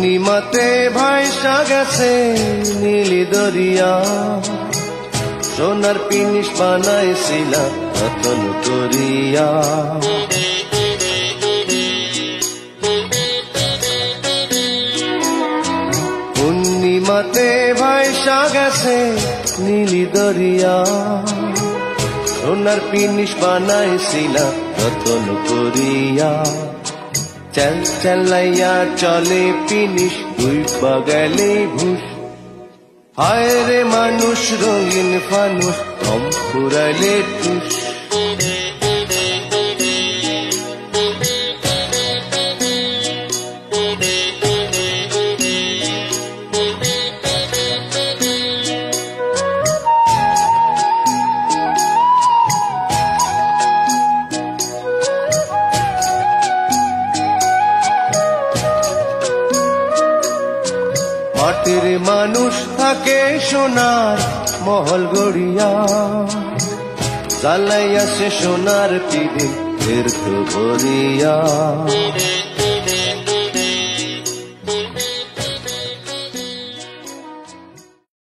নিমাতে ভাইসা গেছে নীলি দরিয়া, সোনার পিনিশ বানাইছিলা রতন করিয়া। পূর্ণিমাতে ভাইসা গেছে নীলি দরিয়া, সোনার পিনিশ বানাইছিলা রতন করিয়া। চেল চেলাইয়া চলে পিনিশ দুই বাগালে ঘুষ, হায় রে মানুষ রঙিন ফানুষ কম ফুরাইলে টুস। মাটির মানুষ থাকে সোনার মহল গড়িয়া, জ্বালাইয়া সে সোনার পিদিম তীর্থ ভরিয়া।